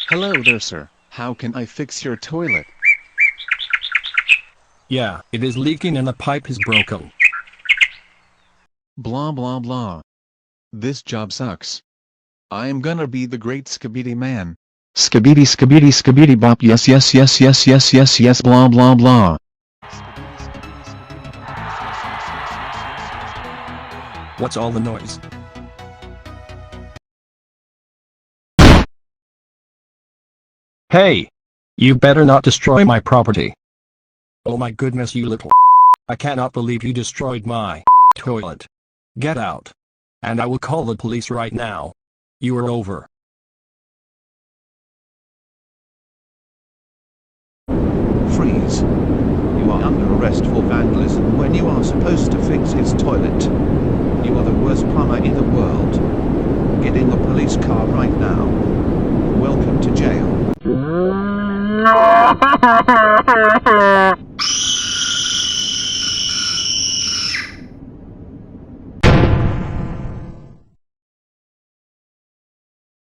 Hello there, sir. How can I fix your toilet? Yeah, it is leaking and the pipe is broken. Blah blah blah. This job sucks. I am gonna be the great Skibidi man. Skibidi skibidi skibidi bop, yes yes yes yes yes yes yes blah blah blah. What's all the noise? Hey! You better not destroy my property. Oh my goodness, you little I cannot believe you destroyed my toilet. Get out. And I will call the police right now. You are over. Freeze. You are under arrest for vandalism when you are supposed to fix his toilet. You are the worst plumber in the world. Get in the police car right now. Welcome to jail.